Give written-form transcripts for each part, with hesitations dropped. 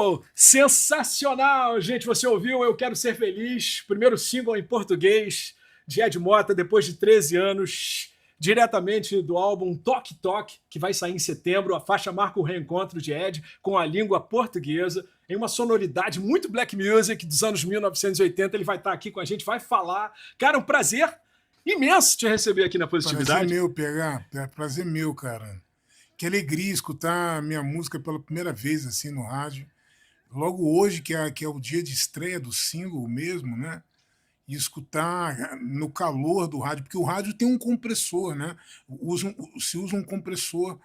Uau! Sensacional, gente! Você ouviu Eu Quero Ser Feliz, primeiro single em português de Ed Mota, depois de 13 anos, diretamente do álbum Toque Toque, que vai sair em setembro. A faixa marca o reencontro de Ed com a língua portuguesa, em uma sonoridade muito black music dos anos 1980. Ele vai estar aqui com a gente, vai falar. Cara, um prazer imenso te receber aqui na Prazer Positividade. meu, PH. Prazer meu, cara. Que alegria escutar minha música pela primeira vez assim no rádio. Logo hoje, que é o dia de estreia do single mesmo, né? E escutar no calor do rádio, porque o rádio tem um compressor, né? Se usa um compressor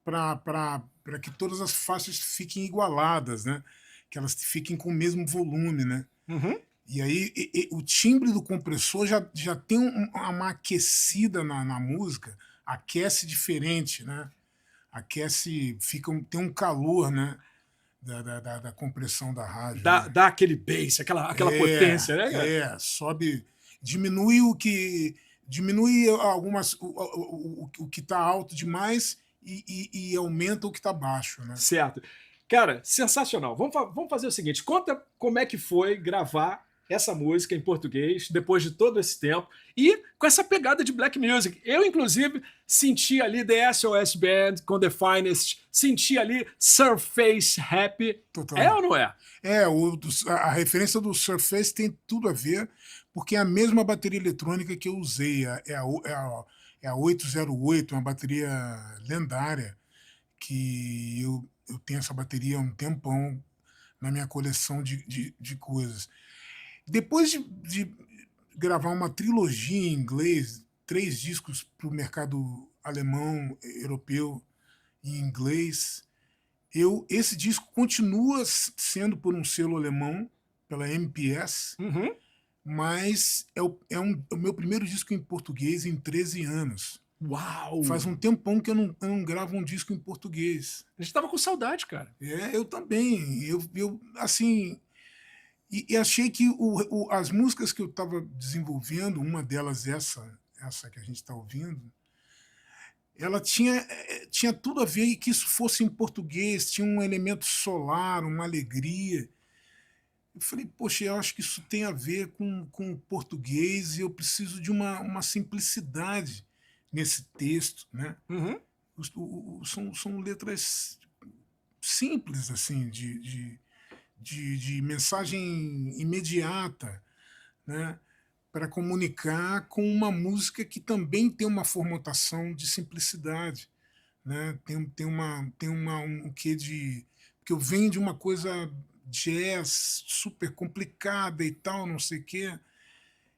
para que todas as faixas fiquem igualadas, né? Que elas fiquem com o mesmo volume, né? Uhum. E aí o timbre do compressor já tem uma aquecida na música, aquece diferente, né? Aquece, tem um calor, né? Da compressão da rádio, né? Dá aquele bass, aquela potência, né, cara? Sobe, diminui o que. Diminui algumas, o que está alto demais e aumenta o que está baixo, né? Certo. Cara, sensacional. Vamos fazer o seguinte: conta como é que foi gravar essa música em português depois de todo esse tempo e com essa pegada de black music. Eu, inclusive, senti ali The SOS Band com The Finest, senti ali Surface Happy. É Total. ou não é? A referência do Surface tem tudo a ver, porque é a mesma bateria eletrônica que eu usei, é a 808, uma bateria lendária, que eu tenho essa bateria há um tempão na minha coleção de coisas. Depois de gravar uma trilogia em inglês, 3 discos para o mercado alemão, europeu e inglês, esse disco continua sendo por um selo alemão, pela MPS, Uhum. mas é o meu primeiro disco em português em 13 anos. Uau! Faz um tempão que eu não gravo um disco em português. A gente tava com saudade, cara. Eu também. Assim, e achei que as músicas que eu estava desenvolvendo, uma delas essa que a gente está ouvindo, ela tinha tudo a ver e que isso fosse em português, tinha um elemento solar, uma alegria. Eu falei, poxa, eu acho que isso tem a ver com o português e eu preciso de uma simplicidade nesse texto, né? Uhum. São letras simples, assim, de mensagem imediata, né? Para comunicar com uma música que também tem uma formatação de simplicidade, né? Um quê de... Porque eu venho de uma coisa jazz super complicada e tal, não sei o quê.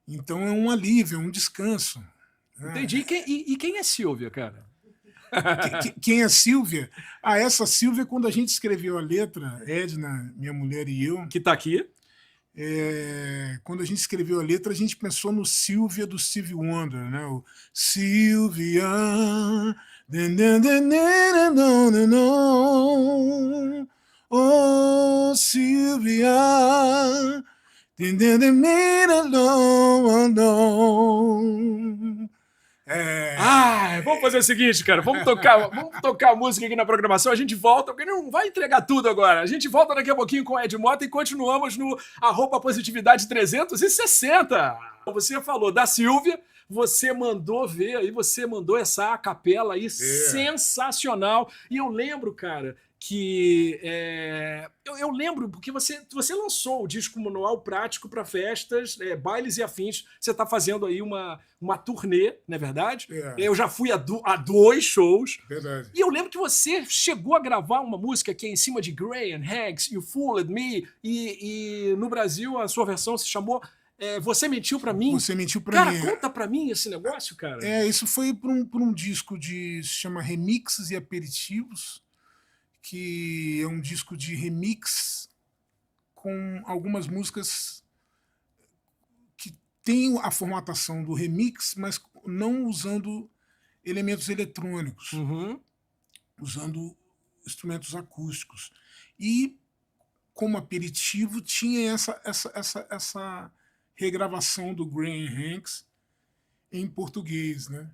Então é um alívio, é um descanso. Entendi. Né? E quem é Silvia, cara? Quem é Silvia? Essa Silvia, quando a gente escreveu a letra, Edna, minha mulher e eu, Que tá aqui. quando a gente escreveu a letra, a gente pensou no Silvia do Stevie Wonder, né? O Silvia. Oh, Silvia. Vamos fazer o seguinte, cara. Vamos tocar a música aqui na programação. A gente volta, porque não vai entregar tudo agora. A gente volta daqui a pouquinho com o Ed Mota e continuamos no Positividade 360. Você falou da Silvia, você mandou ver aí, você mandou essa capela aí sensacional. E eu lembro, cara, que eu lembro porque você lançou o disco Manual Prático para festas, bailes e afins. Você está fazendo aí uma turnê, não é verdade? Eu já fui a 2 shows. Verdade. E eu lembro que você chegou a gravar uma música que é em cima de Graham Hanks, You Fooled Me, e no Brasil a sua versão se chamou Você Mentiu Pra Mim. Você Mentiu Pra Cara, Mim. conta pra mim esse negócio, cara. Isso foi por um disco se chama Remixes e Aperitivos, que é um disco de remix com algumas músicas que tem a formatação do remix, mas não usando elementos eletrônicos, usando instrumentos acústicos. E, como aperitivo, tinha essa regravação do Graham Hanks em português, né?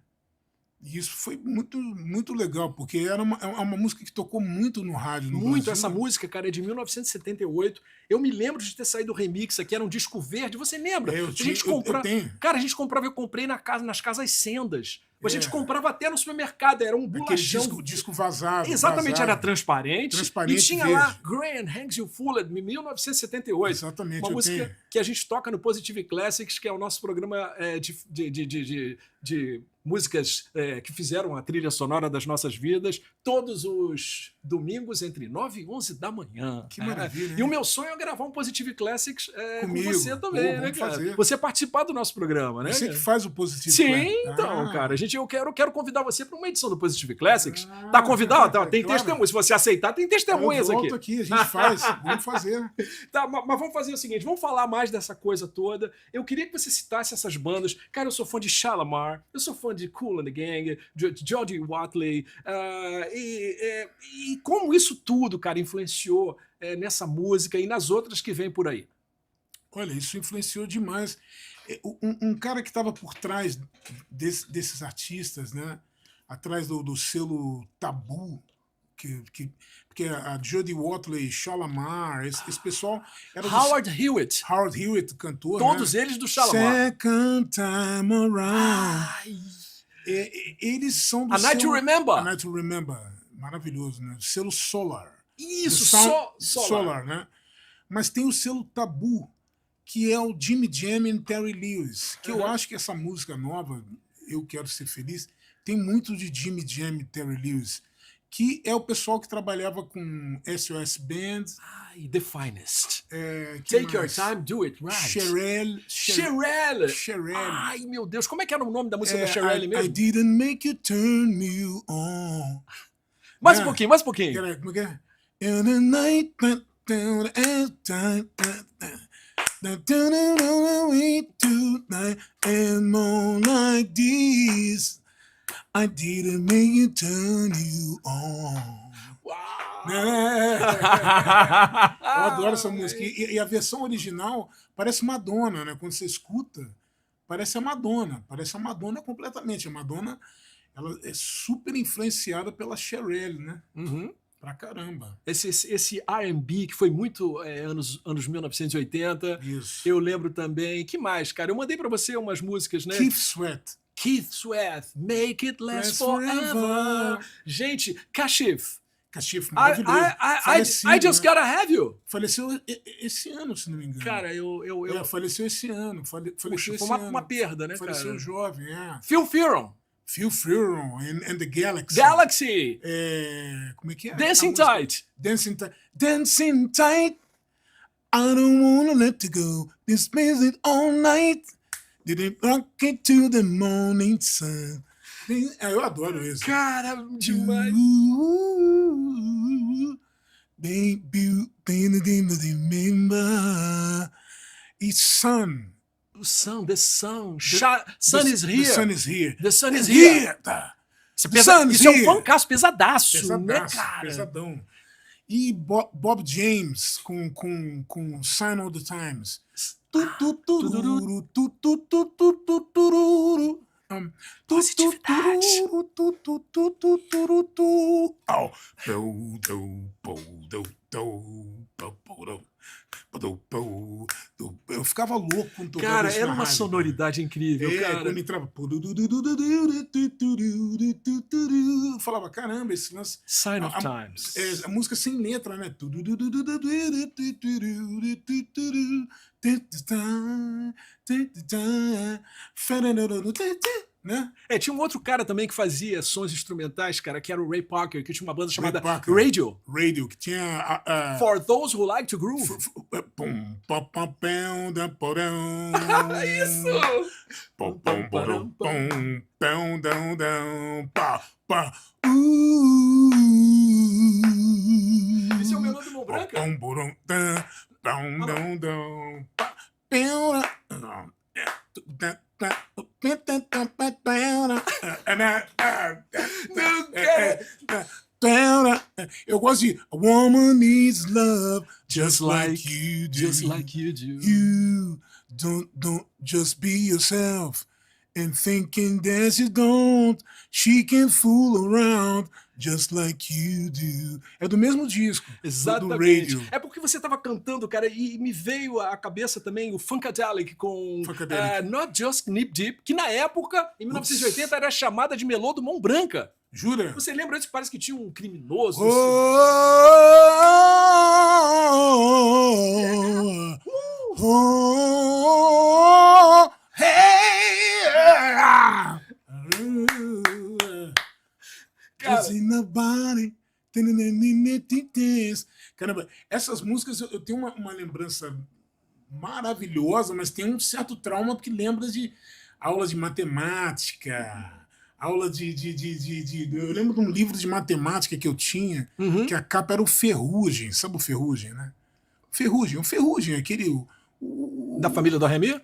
E isso foi muito, muito legal, porque era uma música que tocou muito no rádio no Muito. Brasil. Essa música, cara, é de 1978. Eu me lembro de ter saído o remix aqui, era um disco verde. Você lembra? É, eu A tinha, gente eu comprava. tenho. Cara, a gente comprava, eu comprei nas casas Sendas. A gente É, comprava até no supermercado, era um aquele bolachão. disco vazado, Exatamente, era vazado, transparente. E transparente tinha lá verde. Graham Hanks You Fooled Me, 1978. Exatamente, Uma eu música tenho. que a gente toca no Positive Classics, que é o nosso programa de músicas que fizeram a trilha sonora das nossas vidas, todos os domingos entre 9 e 11 da manhã. Que maravilha, E o hein? meu sonho é gravar um Positive Classics com Comigo. você Pô, também, né, vamos cara? fazer. Você participar do nosso programa, né? Você que faz o Positivo Sim, Classic. então, cara. Eu quero convidar você para uma edição do Positive Classics. Ah, Tá convidado? Tá, tem claro. testemunho. Se você aceitar, tem Eu testemunhas volto aqui. aqui, a gente faz. Vamos fazer. Tá, mas vamos fazer o seguinte: vamos falar mais dessa coisa toda. Eu queria que você citasse essas bandas. Cara, eu sou fã de Shalamar, eu sou fã de Kool and the Gang, de Geordie Watley. E como isso tudo, cara, influenciou nessa música e nas outras que vêm por aí. Olha, isso influenciou demais. Um cara que estava por trás desses artistas, né? Atrás do selo Tabu, porque a Jodie Watley, Shalamar, esse pessoal era Howard Hewitt. Howard Hewitt, cantor, Todos né? eles do Shalamar. Second time around. Ai. Eles são do A Night to selo... Remember. A Night to Remember. Maravilhoso, né? Selo Solar. Isso, Solar, né? Mas tem o selo Tabu, que é o Jimmy Jam e Terry Lewis, que eu acho que essa música nova, Eu Quero Ser Feliz, tem muito de Jimmy Jam e Terry Lewis, que é o pessoal que trabalhava com SOS Band. Ai, The Finest. Que Take Your mais? Time, Do It Right. Cherelle. Ai, meu Deus, como é que era o nome da música da Cherelle I mesmo? didn't make you turn me on. Mais um né? pouquinho, mais um pouquinho. Como é que é? In the night, and more like this, I didn't make you turn you on. Uau! Eu adoro essa música. E a versão original parece Madonna, né? Quando você escuta, parece a Madonna completamente. A Madonna, ela é super influenciada pela Cherelle, né? Uhum. Pra caramba. Esse R&B que foi muito anos 1980. Isso. Eu lembro também. Que mais, cara? Eu mandei pra você umas músicas, né? Keith Sweat, Make It Last Forever. Gente, Kashif. Maravilhoso. I Just Gotta Have You. Faleceu esse ano, se não me engano. Cara, faleceu esse ano. Puxa, foi uma perda, né, faleceu cara? jovem, é. Phil Fearon and the Galaxy. Como é que é? Dancing Tight. Dancing Tight. I don't wanna let you go. This music all night. Did it rock it to the morning sun? Eu adoro isso. Cara, demais. Baby, remember. It's sun. The sun is here. The sun is here. The sun is here. Isso é um funkaço pesadaço, né, cara? Pesadão. E Bob James com Sign of the Times. Eu ficava louco quando tocava Cara, isso era na uma rádio, sonoridade incrível, cara. Quando entrava... Eu falava, caramba, esse lance... Sign of Times. A música sem letra, né? Né? Tinha um outro cara também que fazia sons instrumentais, cara, que era o Ray Parker, que tinha uma banda chamada Parker. Radio, que tinha... For Those Who Like to Groove. Isso! Isso é o Melô do Mão Branca? Eu gosto de A Woman Needs Love Just Like You Do. Just like you do. You don't just be yourself And thinking that she don't, she can fool around just like you do. É do mesmo disco, do Exatamente. Radio. É porque você tava cantando, cara, e me veio à cabeça também o Funkadelic com Funkadelic. Not Just Nip Deep, que na época, em 1980, era chamada de Melô do Mão Branca. Jura? Você lembra disso? Parece que tinha um criminoso. Caramba, essas músicas eu tenho uma lembrança maravilhosa, mas tem um certo trauma porque lembra de aulas de matemática, aula eu lembro de um livro de matemática que eu tinha, que a capa era o Ferrugem, sabe o Ferrugem, né? Ferrugem, aquele... Da família do Remy?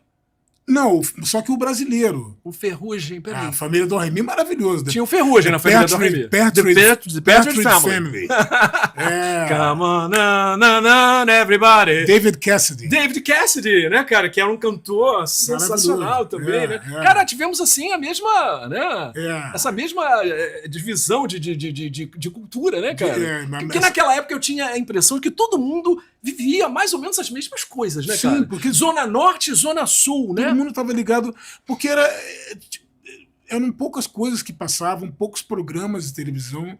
Não, só que o brasileiro. O Ferrugem, peraí. A família do Remy é maravilhoso. Tinha o Ferrugem na família do Remy. The Partridge Family. É. Come on, na, everybody. David Cassidy. David Cassidy, né, cara? Que era um cantor sensacional também, né? Cara, tivemos assim a mesma, né? Essa mesma divisão de cultura, né, cara? Porque naquela época eu tinha a impressão de que todo mundo vivia mais ou menos as mesmas coisas, né, cara? Sim, porque Zona Norte e Zona Sul, né? Todo mundo estava ligado, porque eram poucas coisas que passavam, poucos programas de televisão,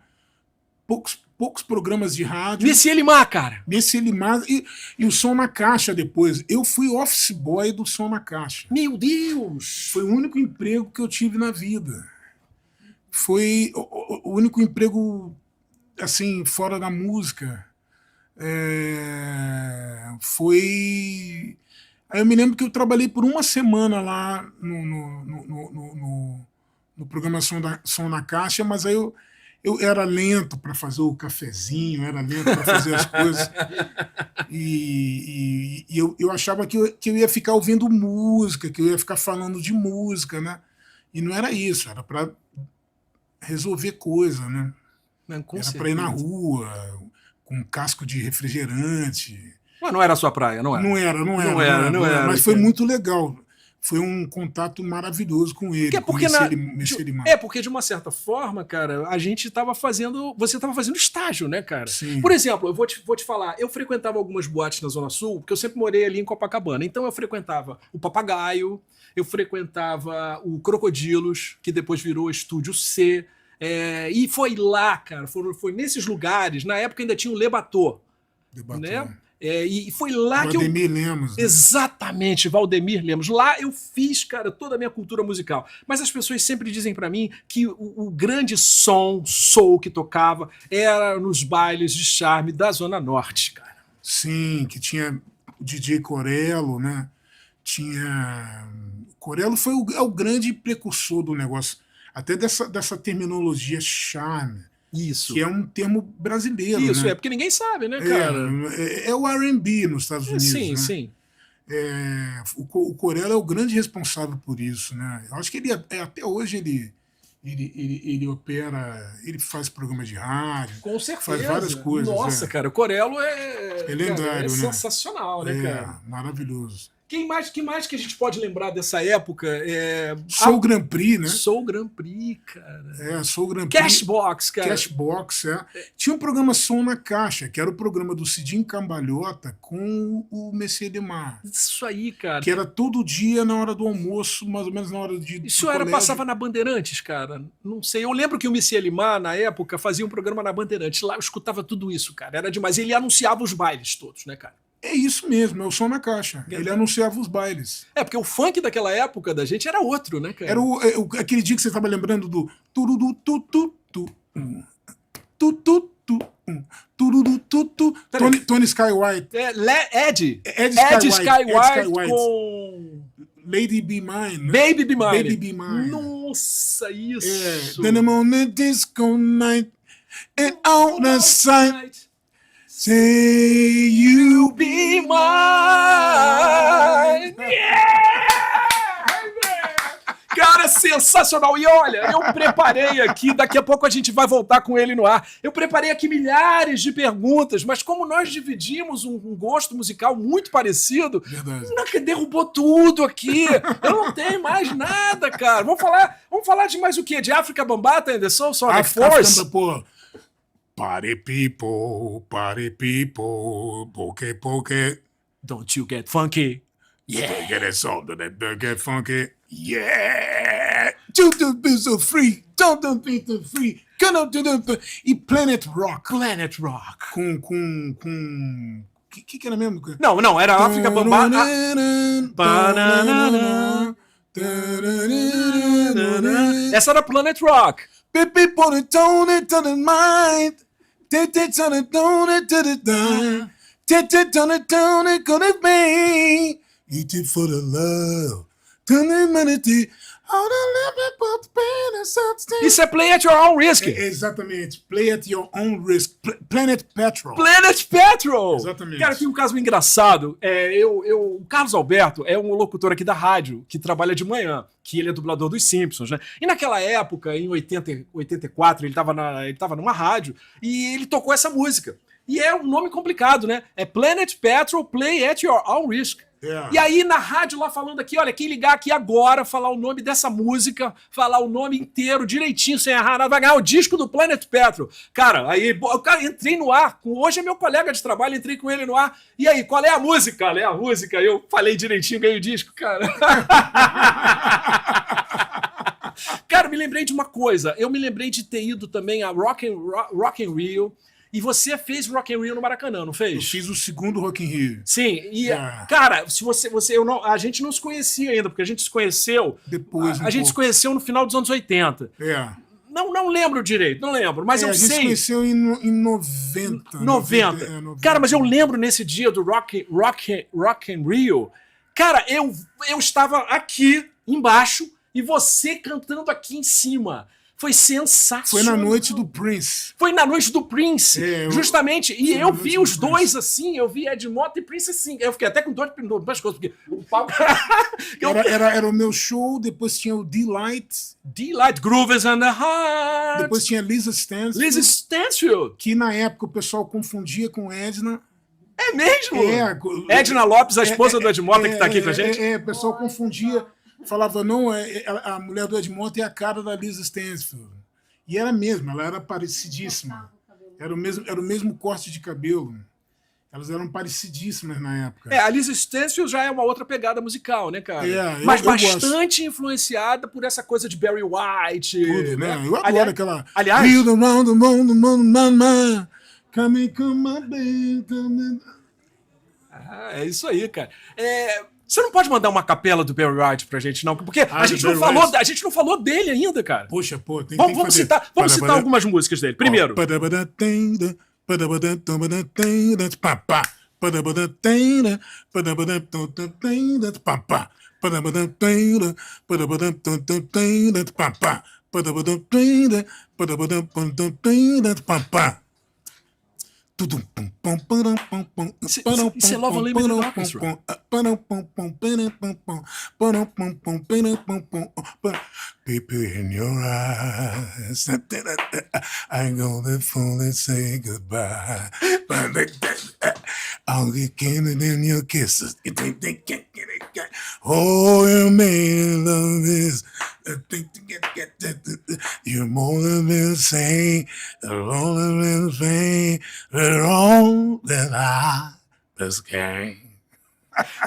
poucos programas de rádio. Messier Limar, cara. Messier Limar e o Som na Caixa depois. Eu fui office boy do Som na Caixa. Meu Deus! Foi o único emprego que eu tive na vida. Foi o único emprego, assim, fora da música. Foi... Aí eu me lembro que eu trabalhei por uma semana lá no programa Som na Caixa, mas aí eu era lento para fazer o cafezinho, era lento para fazer as coisas. E eu achava que eu ia ficar ouvindo música, que eu ia ficar falando de música, né? E não era isso, era para resolver coisa, né? Era para ir na rua, com um casco de refrigerante. Mas não era a sua praia, não era? Não era. Mas foi muito legal. Foi um contato maravilhoso com ele. Porque de uma certa forma, cara, a gente estava fazendo... Você estava fazendo estágio, né, cara? Sim. Por exemplo, eu vou te falar, eu frequentava algumas boates na Zona Sul, porque eu sempre morei ali em Copacabana. Então eu frequentava o Papagaio, eu frequentava o Crocodilos, que depois virou Estúdio C. E foi lá, cara, foi nesses lugares. Na época ainda tinha o Lebatô, né? E foi lá que eu... Valdemir Lemos. Né? Exatamente, Valdemir Lemos. Lá eu fiz, cara, toda a minha cultura musical. Mas as pessoas sempre dizem pra mim que o grande soul que tocava era nos bailes de charme da Zona Norte, cara. Sim, que tinha o DJ Corello, né? Corello foi o grande precursor do negócio. Até dessa terminologia charme. Isso. Que é um termo brasileiro. Isso, né? Porque ninguém sabe, né, cara? É o R&B nos Estados Unidos. Sim, né? sim. O Corello é o grande responsável por isso, né? Eu acho que ele até hoje ele opera, ele faz programa de rádio. Com certeza. Faz várias coisas. Nossa, cara, o Corello é lendário, né? Sensacional, né, cara? Maravilhoso. Que mais que a gente pode lembrar dessa época? Soul Grand Prix, né? Soul Grand Prix, cara. Soul Grand Prix. Cashbox, cara. Cashbox, Tinha um programa Som na Caixa, que era o programa do Cidinho Cambalhota com o Messier Limar. Isso aí, cara. Que era todo dia na hora do almoço, mais ou menos na hora de... Isso passava na Bandeirantes, cara. Não sei. Eu lembro que o Messier Limar, na época, fazia um programa na Bandeirantes. Lá eu escutava tudo isso, cara. Era demais. Ele anunciava os bailes todos, né, cara? É isso mesmo, é o Som na Caixa. Ele anunciava os bailes. Porque o funk daquela época da gente era outro, né, cara? Era aquele dia que você estava lembrando do... Tony Sky White. Ed Sky White com... Lady Be Mine. Né? Baby Be Mine. Baby Be Mine. Nossa, isso. Then I'm on a disco night and out the sight. Say you be mine. Yeah! Cara, Sensacional! E olha, eu preparei aqui, daqui a pouco a gente vai voltar com ele no ar. Eu preparei aqui milhares de perguntas, mas como nós dividimos um gosto musical muito parecido, derrubou tudo aqui. Eu não tenho mais nada, cara. Vamos falar de mais o quê? De África Bambata and the Soul Sonic Force? Party people, poke. Don't you get funky? Yeah, get it soul, get funky. Yeah! Don't be so free. Don't be so free. E Planet Rock. Planet Rock. Com... Que era mesmo? Não, era África Bambata. Essa era Planet Rock. People don't it to the mind. Don't it gonna be. Eat it for the love. Isso é Play at Your Own Risk. Exatamente. Play at Your Own Risk. Planet Petrol. Planet Petrol. Exatamente. Cara, tem um caso engraçado. O Carlos Alberto é um locutor aqui da rádio que trabalha de manhã, que ele é dublador dos Simpsons, né? E naquela época, em 84, ele tava numa rádio e ele tocou essa música. E é um nome complicado, né? É Planet Petrol Play at Your Own Risk. Yeah. E aí, na rádio lá falando aqui, olha, quem ligar aqui agora, falar o nome dessa música, falar o nome inteiro, direitinho, sem errar nada, vai ganhar o disco do Planet Petrol. Cara, aí, entrei no ar, hoje é meu colega de trabalho, entrei com ele no ar, e aí, qual é a música? Qual é a música? Eu falei direitinho, ganhei o disco, cara. Cara, me lembrei de uma coisa, eu me lembrei de ter ido também a Rock in Rio. E você fez Rock in Rio no Maracanã, não fez? Eu fiz o segundo Rock in Rio. Sim, e cara, se a gente não se conhecia ainda, porque a gente se conheceu depois. A gente se conheceu no final dos anos 80. Não lembro direito, não lembro, mas eu sei. A gente se conheceu em 90. 90. Cara, mas eu lembro nesse dia do Rock in Rio. Cara, eu estava aqui embaixo e você cantando aqui em cima. Foi sensacional. Foi na noite do Prince. Foi na noite do Prince, justamente. E eu vi os dois assim, eu vi Ed Mota e Prince assim. Eu fiquei até com dor no pescoço, porque o palco... era o meu show, depois tinha o Delight. Grooves and the Heart. Depois tinha Lisa Stansfield. Lisa Stansfield. Que na época o pessoal confundia com Edna. É mesmo? Edna Lopes, a esposa do Ed Mota, que tá aqui com a gente. O pessoal confundia. Falava, não, a mulher do Ed Mota é a cara da Lisa Stansfield. E era mesmo, ela era parecidíssima. Era o mesmo corte de cabelo. Elas eram parecidíssimas na época. A Lisa Stansfield já é uma outra pegada musical, né, cara? Mas bastante influenciada por essa coisa de Barry White. Tudo, né? Eu adoro aquela... Aliás... É isso aí, cara. Você não pode mandar uma capela do Barry White pra gente, não? Porque a gente não falou dele ainda, cara. Poxa, pô, tem vamos que fazer. Vamos citar algumas músicas dele. Primeiro. Isso é Love Unlimited Orchestra. People in your eyes, I'm gonna fully say goodbye. I'll get candid in your kisses. Oh, you made love this. You're more than been saying, more than been saying, wrong that I was carrying.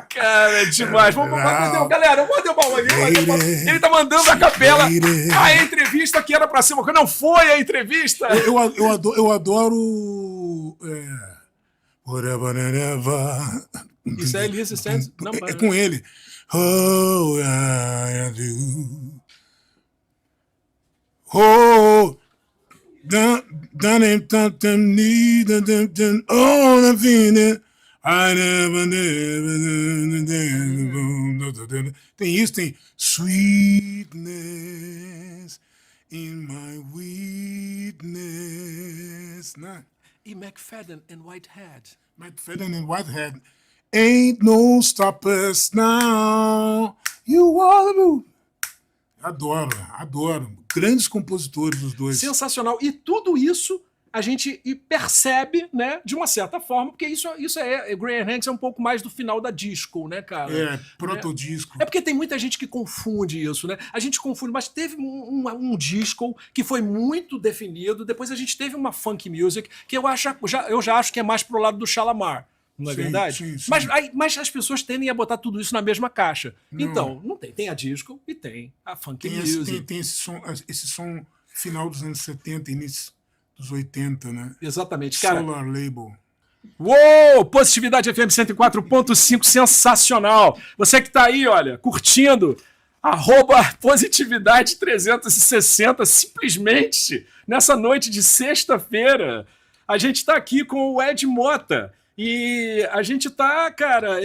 Cara, é demais. Galera, eu vou derrubar o Ele tá mandando a capela. A entrevista que era pra ser uma coisa. Não foi a entrevista. Eu adoro. Whatever and ever. Isso é Elisa Sands? É com ele. Oh, I do. Oh, done it, need oh, the feeling. I never. Tem isso, tem sweetness in my weakness. Né? E McFadden and Whitehead. McFadden and Whitehead. Ain't no stoppers now. You are the moon. Adoro. Grandes compositores os dois. Sensacional. E tudo isso a gente percebe, né, de uma certa forma, porque isso Graham Hanks é um pouco mais do final da disco, né, cara? Protodisco. É porque tem muita gente que confunde isso, né? A gente confunde, mas teve um disco que foi muito definido, depois a gente teve uma funk music, que eu já acho que é mais pro lado do Shalamar. Não é verdade? Sim. Mas as pessoas tendem a botar tudo isso na mesma caixa. Não. Então, não tem. Tem a disco e tem a funk music. Tem esse som final dos anos 70, início dos 80, né? Exatamente, cara. Solar Label. Uou! Positividade FM 104.5, sensacional! Você que tá aí, olha, curtindo, @positividade 360, simplesmente nessa noite de sexta-feira, a gente tá aqui com o Ed Mota e a gente tá, cara,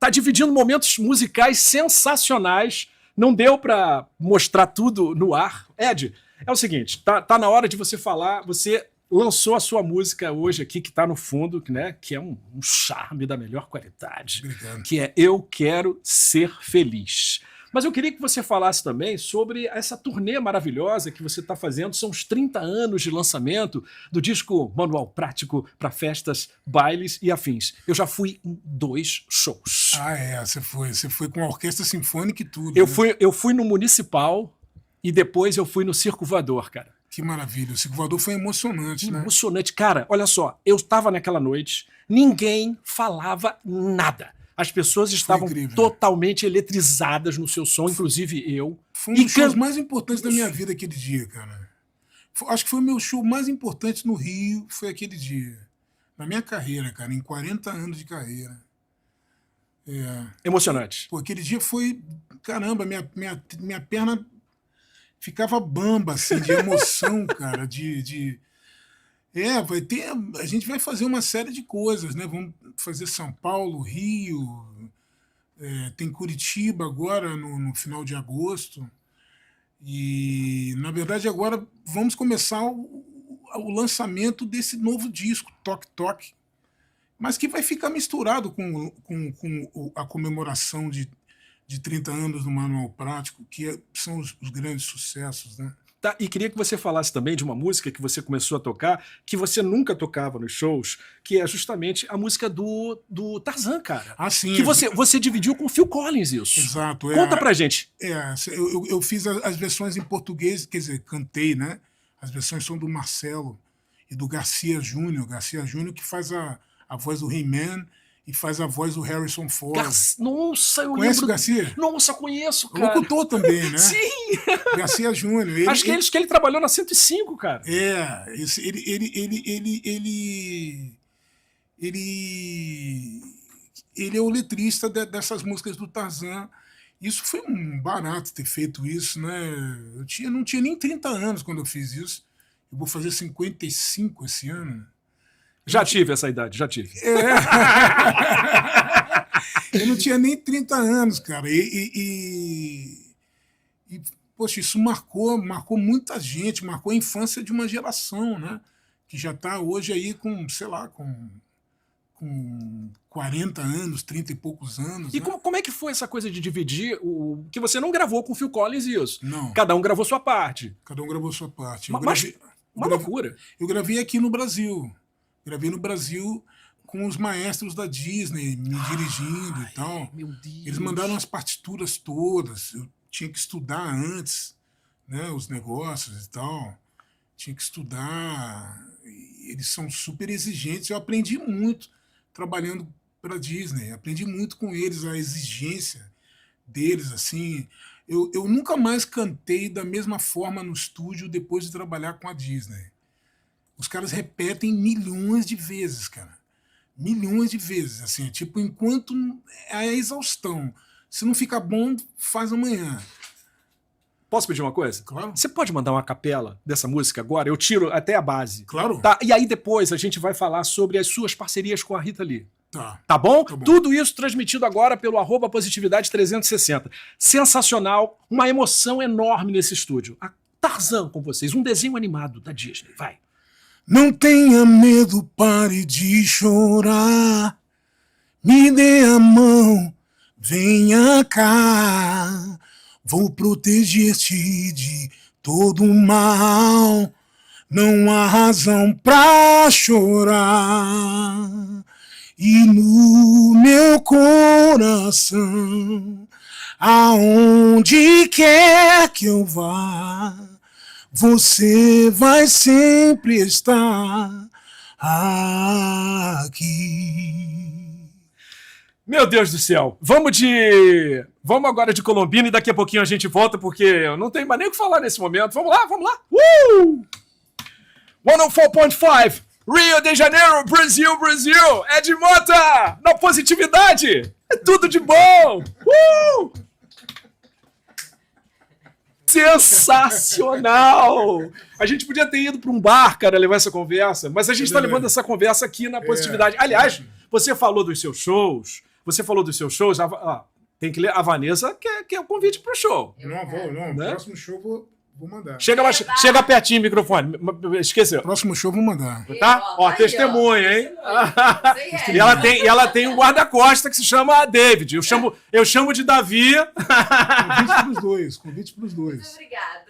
tá dividindo momentos musicais sensacionais. Não deu pra mostrar tudo no ar. Ed, é o seguinte, tá na hora de você falar, você lançou a sua música hoje aqui, que tá no fundo, né, que é um charme da melhor qualidade. Obrigado. Que é Eu Quero Ser Feliz. Mas eu queria que você falasse também sobre essa turnê maravilhosa que você está fazendo. São os 30 anos de lançamento do disco Manual Prático para festas, bailes e afins. Eu já fui em 2 shows. Você foi com a orquestra sinfônica e tudo. Eu fui no Municipal e depois eu fui no Circo Voador, cara. Que maravilha. O Circo Voador foi emocionante, né? Emocionante. Cara, olha só, eu estava naquela noite, ninguém falava nada. As pessoas estavam totalmente eletrizadas no seu som, inclusive eu. Foi um dos shows mais importantes da minha vida aquele dia, cara. Acho que foi o meu show mais importante no Rio, foi aquele dia. Na minha carreira, cara, em 40 anos de carreira. Emocionante. Pô, aquele dia foi... Caramba, minha perna ficava bamba, assim, de emoção, cara, a gente vai fazer uma série de coisas, né? Vamos fazer São Paulo, Rio, tem Curitiba agora no final de agosto. E, na verdade, agora vamos começar o lançamento desse novo disco, Toque Toque, mas que vai ficar misturado com a comemoração de 30 anos do Manual Prático, que são os grandes sucessos, né? Tá, e queria que você falasse também de uma música que você começou a tocar, que você nunca tocava nos shows, que é justamente a música do Tarzan, cara. Ah, sim. Que você dividiu com o Phil Collins isso. Exato. Conta pra gente. Eu fiz as versões em português, quer dizer, cantei, né? As versões são do Marcelo e do Garcia Júnior. Garcia Júnior que faz a voz do He-Man e faz a voz do Harrison Ford. Nossa, eu Conhece lembro. O Garcia? Nossa, conheço, cara. O locutor também, né? Sim! Garcia Júnior. Acho que ele trabalhou na 105, cara. Ele é o letrista dessas músicas do Tarzan. Isso foi um barato ter feito isso, né? Eu não tinha nem 30 anos quando eu fiz isso. Eu vou fazer 55 esse ano. Já tive essa idade, já tive. Eu não tinha nem 30 anos, cara. Poxa, isso marcou muita gente, marcou a infância de uma geração, né? Que já está hoje aí com, sei lá, com 40 anos, 30 e poucos anos. E né? como é que foi essa coisa de dividir o que você não gravou com o Phil Collins isso? Não. Cada um gravou sua parte. Cada um gravou sua parte. Uma loucura. Eu gravei aqui no Brasil. Gravei no Brasil com os maestros da Disney me dirigindo e tal. Meu Deus. Eles mandaram as partituras todas. Eu tinha que estudar antes, né, os negócios e tal. Tinha que estudar. Eles são super exigentes. Eu aprendi muito trabalhando para a Disney. Aprendi muito com eles, a exigência deles, assim. Eu nunca mais cantei da mesma forma no estúdio depois de trabalhar com a Disney. Os caras repetem milhões de vezes, cara. Milhões de vezes, assim, tipo, enquanto é a exaustão. Se não ficar bom, faz amanhã. Posso pedir uma coisa? Claro. Você pode mandar uma capela dessa música agora? Eu tiro até a base. Claro. Tá? E aí depois a gente vai falar sobre as suas parcerias com a Rita Lee. Tá bom? Tá bom. Tudo isso transmitido agora pelo @positividade 360. Sensacional, uma emoção enorme nesse estúdio. A Tarzan com vocês, um desenho animado da Disney. Vai. Não tenha medo, pare de chorar. Me dê a mão, venha cá. vou proteger-te de todo mal. Não há razão pra chorar. E no meu coração, aonde quer que eu vá, você vai sempre estar aqui. Meu Deus do céu. Vamos agora de Colombina e daqui a pouquinho a gente volta, porque eu não tenho mais nem o que falar nesse momento. Vamos lá, vamos lá. 104.5, Rio de Janeiro, Brasil, Brasil. Ed Mota, na positividade. É tudo de bom. Sensacional! A gente podia ter ido para um bar, cara, levar essa conversa, mas a gente está levando essa conversa aqui na positividade. Aliás, você falou dos seus shows, tem que ler, a Vanessa quer o convite para o show. Não, né? Próximo show vou mandar. Chega pertinho o microfone. Esqueceu. Próximo show vou mandar. Tá? Ó, testemunha, hein? E ela tem um guarda-costa que se chama David. Eu chamo de Davi. Convite pros dois. Muito obrigada.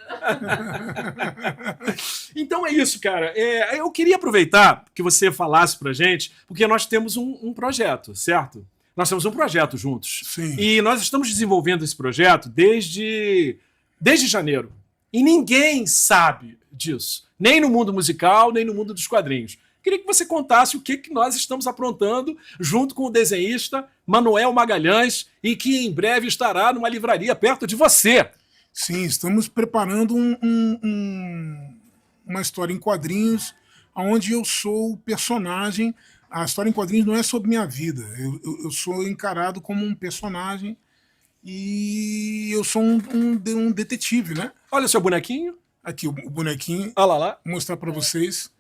Então é isso, cara. Eu queria aproveitar que você falasse pra gente, porque nós temos um projeto, certo? Nós temos um projeto juntos. Sim. E nós estamos desenvolvendo esse projeto desde janeiro. E ninguém sabe disso. Nem no mundo musical, nem no mundo dos quadrinhos. Queria que você contasse o que nós estamos aprontando junto com o desenhista Manuel Magalhães e que em breve estará numa livraria perto de você. Sim, estamos preparando uma história em quadrinhos onde eu sou o personagem. A história em quadrinhos não é sobre minha vida. Eu sou encarado como um personagem e eu sou um detetive, né? Olha o seu bonequinho. Aqui, o bonequinho. Olha lá. Vou mostrar para vocês.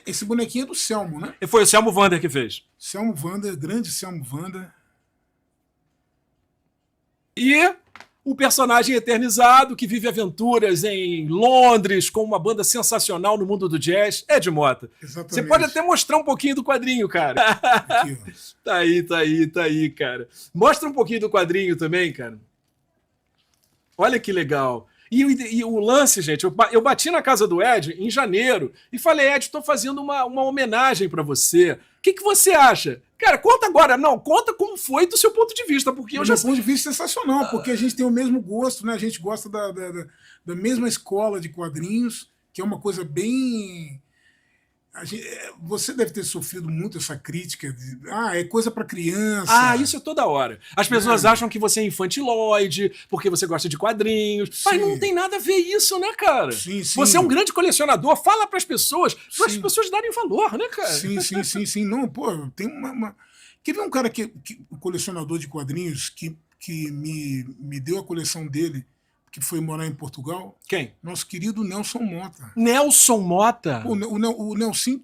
Esse bonequinho é do Selmo, né? E foi o Selmo Vander que fez. Selmo Vander, grande Selmo Vander. E o personagem eternizado que vive aventuras em Londres com uma banda sensacional no mundo do jazz, Ed Mota. Exatamente. Você pode até mostrar um pouquinho do quadrinho, cara. Aqui, ó. Tá aí, cara. Mostra um pouquinho do quadrinho também, cara. Olha que legal. E o lance, gente, eu bati na casa do Ed em janeiro e falei, Ed, estou fazendo uma homenagem para você. O que você acha? Cara, conta agora. Não, conta como foi do seu ponto de vista, porque eu já... Do ponto de vista sensacional, porque a gente tem o mesmo gosto, né? A gente gosta da mesma escola de quadrinhos, que é uma coisa bem... Você deve ter sofrido muito essa crítica de, é coisa para criança. Isso é toda hora. As pessoas acham que você é infantiloide, porque você gosta de quadrinhos. Sim. Mas não tem nada a ver isso, né, cara? Sim. Você é um grande colecionador. Fala para as pessoas darem valor, né, cara? Sim. Não, pô, tem uma... Quer ver um cara um colecionador de quadrinhos que me deu a coleção dele, que foi morar em Portugal? Quem? Nosso querido Nelson Mota. Nelson Mota? O Nelson,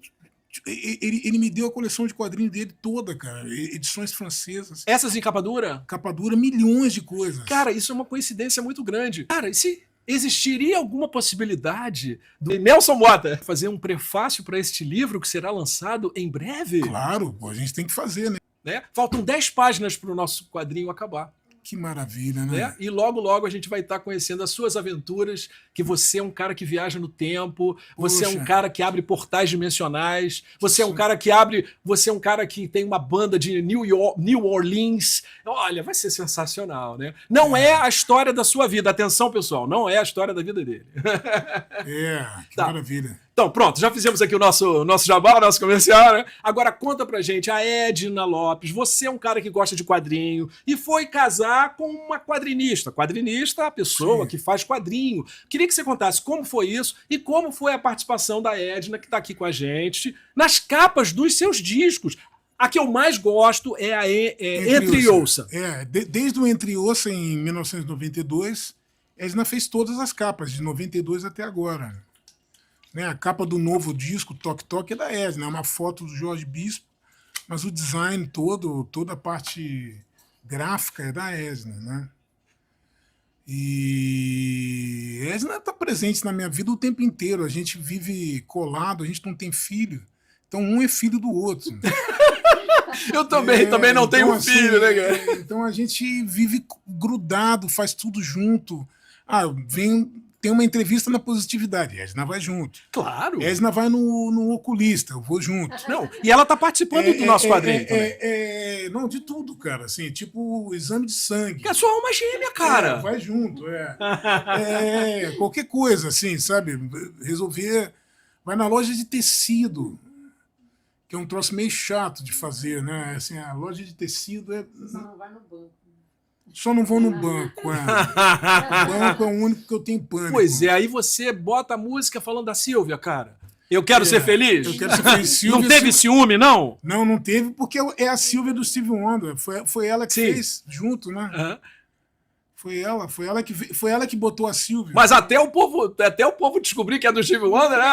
ele me deu a coleção de quadrinhos dele toda, cara. Edições francesas. Essas em capa dura? Capa dura, milhões de coisas. Cara, isso é uma coincidência muito grande. Cara, e se existiria alguma possibilidade do Nelson Mota fazer um prefácio para este livro que será lançado em breve? Claro, a gente tem que fazer, né? Faltam 10 páginas para o nosso quadrinho acabar. Que maravilha, né? E logo a gente vai estar conhecendo as suas aventuras, que você é um cara que viaja no tempo, você é um cara que abre portais dimensionais, você é um cara que tem uma banda de New Orleans. Olha, vai ser sensacional, né? Não é a história da sua vida, atenção, pessoal, não é a história da vida dele. Que maravilha. Então, pronto, já fizemos aqui o nosso jabá, o nosso comercial, né? Agora conta pra gente, a Edna Lopes, você é um cara que gosta de quadrinho e foi casar com uma quadrinista. Quadrinista é a pessoa que faz quadrinho. Queria que você contasse como foi isso e como foi a participação da Edna, que tá aqui com a gente, nas capas dos seus discos. A que eu mais gosto é a Entre Ouça. Desde o Entre Ouça, em 1992, Edna fez todas as capas, de 92 até agora. Né, a capa do novo disco, Toque Toque, é da Edna, é uma foto do Jorge Bispo, mas o design toda a parte gráfica é da Edna, né? E Edna está presente na minha vida o tempo inteiro, a gente vive colado, a gente não tem filho, então um é filho do outro. Eu também não tenho filho, né, cara? Então a gente vive grudado, faz tudo junto. Tem uma entrevista na Positividade, Edna vai junto. Claro. Edna vai no oculista, eu vou junto. Não, e ela tá participando do nosso quadrinho também. Não, de tudo, cara, assim, tipo exame de sangue. Que é sua alma gêmea, cara. Vai junto, qualquer coisa, assim, sabe? Resolver... Vai na loja de tecido, que é um troço meio chato de fazer, né? Assim, a loja de tecido Só não vai no banco. Só não vou no banco. O banco é o único que eu tenho pânico. Pois é, aí você bota a música falando da Silvia, cara. Eu quero ser feliz? Eu quero ser feliz. Silvia, não teve ciúme, não? Não teve, porque é a Silvia do Stevie Wonder. Foi ela que fez junto, né? Uhum. Foi ela que botou a Silvia. Mas até o povo descobrir que é do Stevie Wonder, né?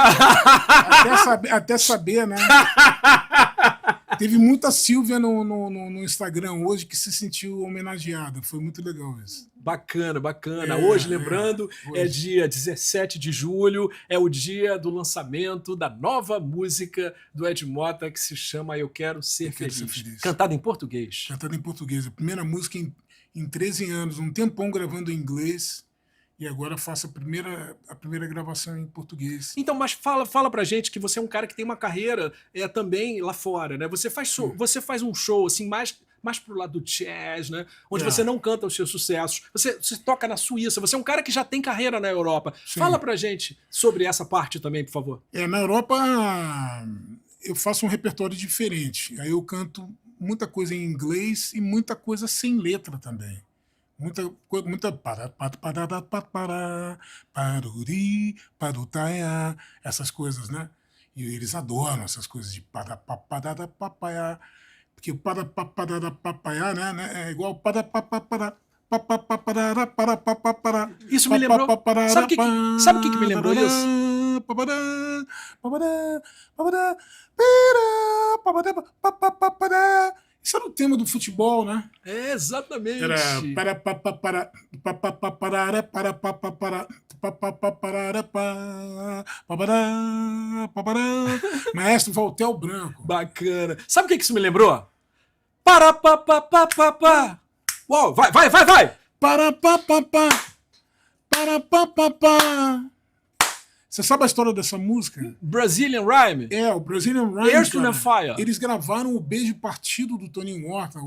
Até saber, né? Teve muita Silvia no Instagram hoje que se sentiu homenageada. Foi muito legal isso. Bacana. Hoje, lembrando, é dia 17 de julho, é o dia do lançamento da nova música do Ed Mota, que se chama Eu Quero Ser Feliz. Cantada em português. Cantada em português. A primeira música em 13 anos, um tempão gravando em inglês. E agora faço a primeira gravação em português. Então, mas fala pra gente que você é um cara que tem uma carreira também lá fora, né? Você faz um show assim, mais pro lado do jazz, né? Onde você não canta os seus sucessos. Você toca na Suíça. Você é um cara que já tem carreira na Europa. Sim. Fala pra gente sobre essa parte também, por favor. Na Europa eu faço um repertório diferente. Aí eu canto muita coisa em inglês e muita coisa sem letra também. Muita essas coisas, né? E eles adoram essas coisas de porque o né? É igual isso me lembrou. Sabe o que me lembrou isso? Isso era o tema do futebol, né? É, exatamente. Era Maestro Valtel Branco. Bacana. Sabe o que isso me lembrou? Uau, vai! Você sabe a história dessa música? Brazilian Rhyme? O Brazilian Rhyme. Earth, Wind & Fire. Eles gravaram o Beijo Partido do Tony Horta.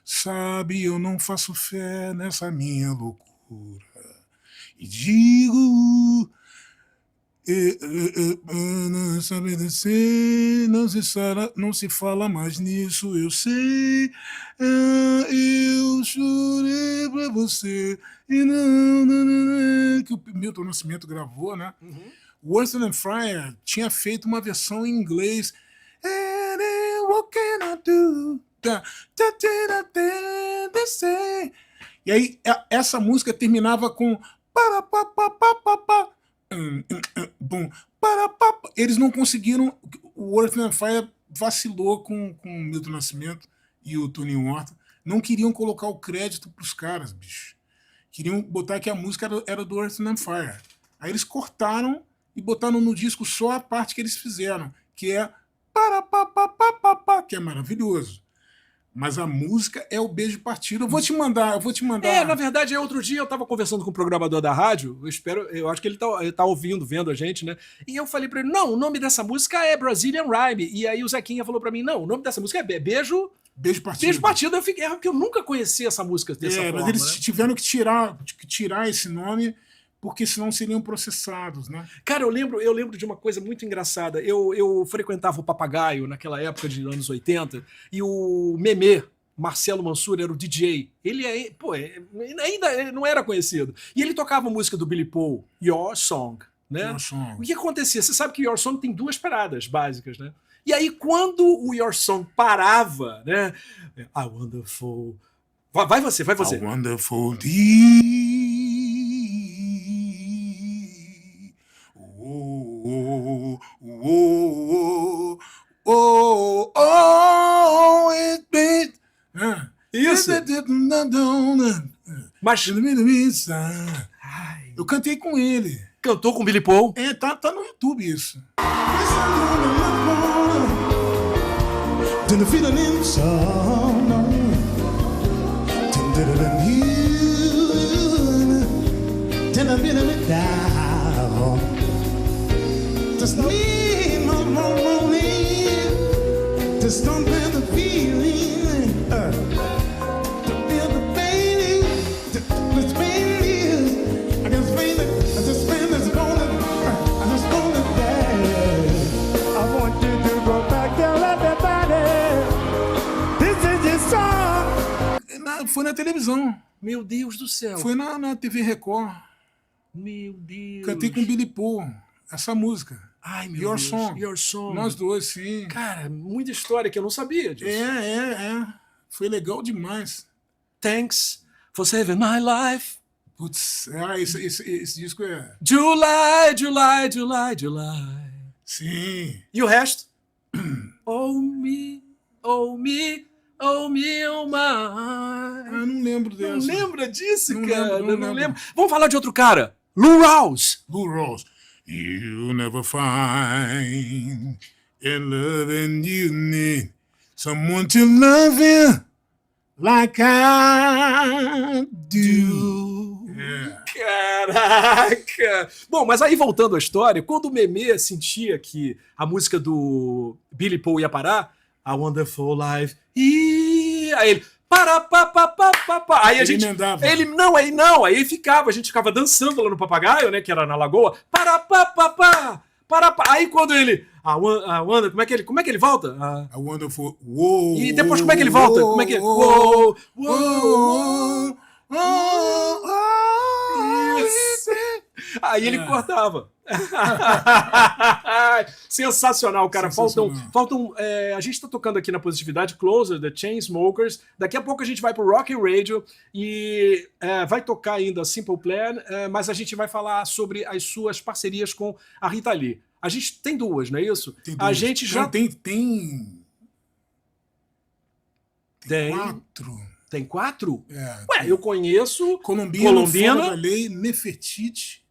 Sabe, eu não faço fé nessa minha loucura. E digo... não sabe descer, não se fala mais nisso, eu sei. Eu chorei pra você. E não, que o Milton Nascimento gravou, né? Uhum. O Earth, Wind & Fire tinha feito uma versão em inglês. What can I do? E aí, essa música terminava com... Eles não conseguiram... O Earth, Wind & Fire vacilou com o Milton Nascimento e o Tony Horta. Não queriam colocar o crédito pros caras, bicho. Queriam botar que a música era do Earth, Wind & Fire. Aí eles cortaram e botaram no disco só a parte que eles fizeram, que é que é maravilhoso. Mas a música é o Beijo Partido. Eu vou te mandar. Na verdade, outro dia eu tava conversando com o programador da rádio, eu acho que ele tá ouvindo, vendo a gente, né? E eu falei pra ele, não, o nome dessa música é Brazilian Rhyme. E aí o Zequinha falou pra mim, não, o nome dessa música é Beijo Partido. Beijo Partido. Eu fiquei, porque eu nunca conhecia essa música dessa forma. Mas eles tiveram que tirar esse nome, porque senão seriam processados, né? Cara, eu lembro de uma coisa muito engraçada. Eu frequentava o Papagaio naquela época de anos 80, e o Memê, Marcelo Mansur, era o DJ. Ele ainda não era conhecido. E ele tocava a música do Billy Paul, Your Song, né? Your Song. O que acontecia? Você sabe que Your Song tem duas paradas básicas, né? E aí, quando o Your Song parava, né? A Wonderful... Vai você. A Wonderful Day. Isso. Mas eu cantei com ele. Cantou com o Billy Paul? Tá no YouTube isso. letting me down. Just me, just don't let the feeling, to feel the pain, this pain is, I just feel it, I just feel it's going, I just want it back. I want you to go back, tell everybody, this is your song. Foi na televisão. Meu Deus do céu. Foi na TV Record. Meu Deus. Cantei com o Billy Paul, essa música. Ai, meu Your Deus. Song. Your Song. Nós dois, sim. Cara, muita história que eu não sabia disso. É. Foi legal demais. Thanks for saving my life. Putz, esse disco é... July. Sim. E o resto? Oh me, oh my. Ah, não lembro dessa. Não lembra disso, Não cara? lembro, não Não lembro. lembro. Vamos falar de outro cara. Lou Rawls. Lou Rawls. You'll never find in loving you need someone to love you like I do. Caraca! Bom, mas aí voltando à história, quando o Memê sentia que a música do Billy Paul ia parar, A Wonderful Life, aí ele... Aí a Ele gente. emendava. Aí ficava, a gente ficava dançando lá no Papagaio, né? Que era na Lagoa. Aí quando ele. Como é que ele volta? A Wonderful. Whoa, e depois como é que ele volta? Como é que. Uou. Isso. Aí ele cortava. Sensacional, cara. Sensacional. Faltam a gente tá tocando aqui na Positividade Closer, The Chainsmokers. Daqui a pouco a gente vai pro Rock Radio e vai tocar ainda Simple Plan, mas a gente vai falar sobre as suas parcerias com a Rita Lee. A gente tem duas, não é isso? Tem duas. A gente já Tem tem 4. Tem 4? É, Ué, eu conheço Colombina, Fora da Lei, Nefertiti,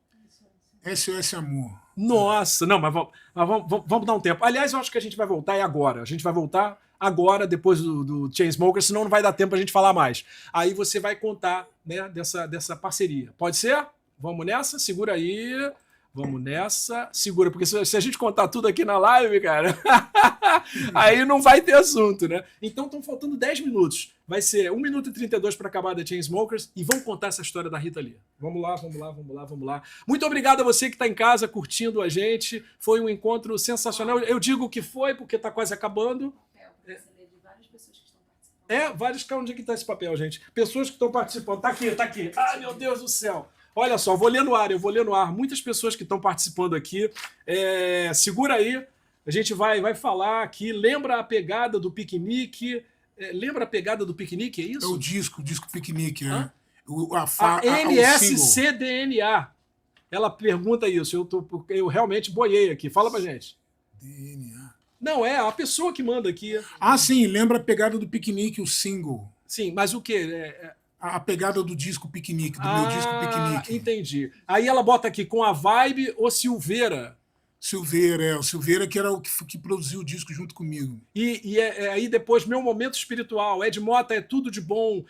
SOS Amor. Nossa, não, mas vamos dar um tempo. Aliás, eu acho que a gente vai voltar agora. A gente vai voltar agora, depois do Chainsmokers, senão não vai dar tempo a gente falar mais. Aí você vai contar, né, dessa parceria. Pode ser? Vamos nessa? Segura aí. Vamos nessa. Segura, porque se a gente contar tudo aqui na live, cara, aí não vai ter assunto, né? Então estão faltando 10 minutos. Vai ser 1 minuto e 32 para acabar da Chainsmokers e vamos contar essa história da Rita Lee. Vamos lá. Muito obrigado a você que está em casa curtindo a gente. Foi um encontro sensacional. Eu digo que foi porque está quase acabando. Vários. Onde é que está esse papel, gente? Pessoas que estão participando. Tá aqui. Ai, meu Deus do céu. Olha só, eu vou ler no ar. Muitas pessoas que estão participando aqui. Segura aí. A gente vai falar aqui. Lembra a pegada do piquenique? Lembra a pegada do piquenique, é isso? É o disco Piquenique, né? A NSCDNA. Ela pergunta isso. Eu realmente boiei aqui. Fala pra gente. DNA. Não, é a pessoa que manda aqui. Ah, sim, lembra a pegada do Piquenique, o single. Sim, mas o quê? A pegada do disco Piquenique, do meu disco Piquenique. Entendi. Aí ela bota aqui com a vibe o Silveira. O Silveira que era o que produziu o disco junto comigo. E aí depois, meu momento espiritual. Ed Mota é tudo de bom.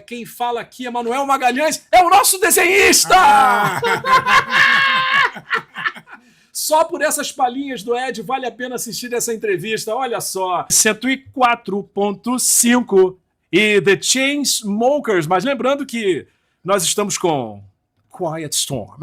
Quem fala aqui é Manuel Magalhães, é o nosso desenhista! Só por essas palhinhas do Ed vale a pena assistir essa entrevista. Olha só. 104.5 e The Chainsmokers. Mas lembrando que nós estamos com Quiet Storm.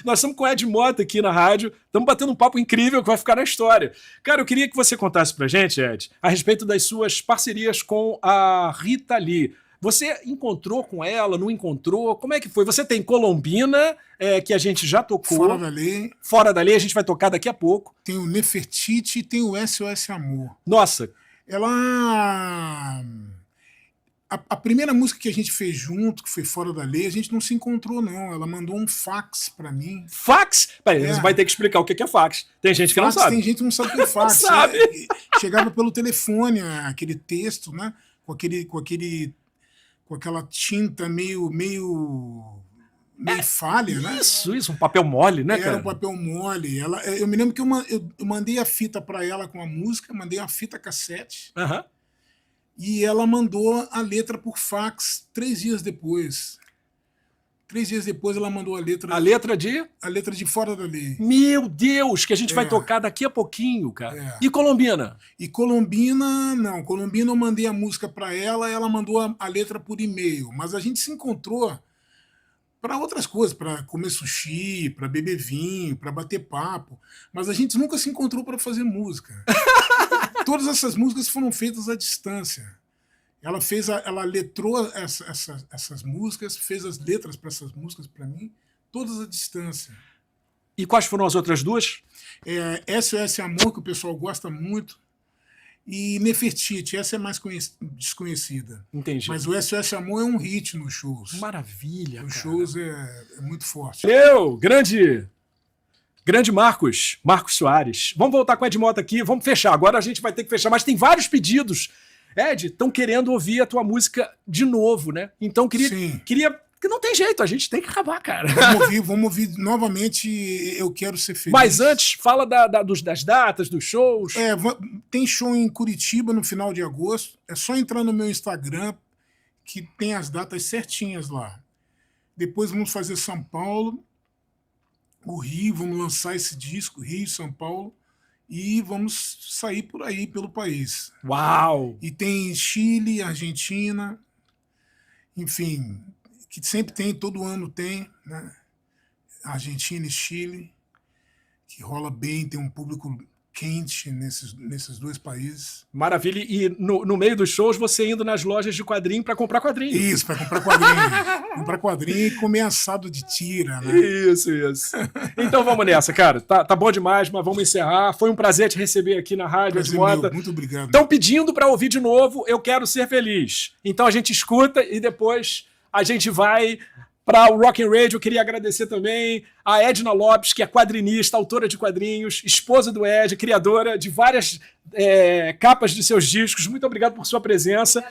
Nós estamos com o Ed Mota aqui na rádio. Estamos batendo um papo incrível que vai ficar na história. Cara, eu queria que você contasse pra gente, Ed, a respeito das suas parcerias com a Rita Lee. Você encontrou com ela, não encontrou? Como é que foi? Você tem Colombina, que a gente já tocou. Fora da Lei. Fora da Lei, a gente vai tocar daqui a pouco. Tem o Nefertiti e tem o SOS Amor. Nossa. Ela... A primeira música que a gente fez junto, que foi Fora da Lei, a gente não se encontrou, não. Ela mandou um fax pra mim. Fax? Peraí, você vai ter que explicar o que é fax. Tem gente que não sabe. Tem gente que não sabe o que é fax. Não sabe. Chegava pelo telefone, aquele texto, né? Com aquela tinta meio falha, né? Isso, um papel mole, né, cara? Era um papel mole. Eu me lembro que eu mandei a fita pra ela com a música, mandei uma fita cassete. Aham. E ela mandou a letra por fax 3 dias depois. 3 dias depois ela mandou A letra de? A letra de Fora da Lei. Meu Deus, que a gente vai tocar daqui a pouquinho, cara. E Colombina? E Colombina, não. Colombina eu mandei a música para ela mandou a letra por e-mail. Mas a gente se encontrou para outras coisas, para comer sushi, para beber vinho, para bater papo. Mas a gente nunca se encontrou para fazer música. Todas essas músicas foram feitas à distância. Ela letrou essas músicas, fez as letras para essas músicas para mim, todas à distância. E quais foram as outras duas? SOS Amor, que o pessoal gosta muito, e Nefertiti, essa é mais desconhecida. Entendi. Mas o SOS Amor é um hit nos shows. Maravilha, Nos shows é muito forte. Grande Marcos Soares. Vamos voltar com o Ed Mota aqui, vamos fechar. Agora a gente vai ter que fechar, mas tem vários pedidos. Ed, estão querendo ouvir a tua música de novo, né? Então queria que não tem jeito, a gente tem que acabar, cara. Vamos ouvir novamente Eu Quero Ser Feliz. Mas antes, fala das datas, dos shows. Tem show em Curitiba no final de agosto. É só entrar no meu Instagram que tem as datas certinhas lá. Depois vamos fazer São Paulo, o Rio, vamos lançar esse disco, Rio, São Paulo. E vamos sair por aí, pelo país. Uau! E tem Chile, Argentina, enfim, que sempre tem, todo ano tem, né? Argentina e Chile, que rola bem, tem um público quente nesses 2 países. Maravilha. E no meio dos shows, você indo nas lojas de quadrinho para comprar quadrinho. Isso, para comprar quadrinho. Comprar quadrinho e comer assado de tira, né? Isso. Então vamos nessa, cara. Tá bom demais, mas vamos encerrar. Foi um prazer te receber aqui na Rádio Ed Mota. Muito obrigado. Estão pedindo para ouvir de novo Eu Quero Ser Feliz. Então a gente escuta e depois a gente vai para o Rock and Radio. Eu queria agradecer também a Edna Lopes, que é quadrinista, autora de quadrinhos, esposa do Ed, criadora de várias capas de seus discos. Muito obrigado por sua presença.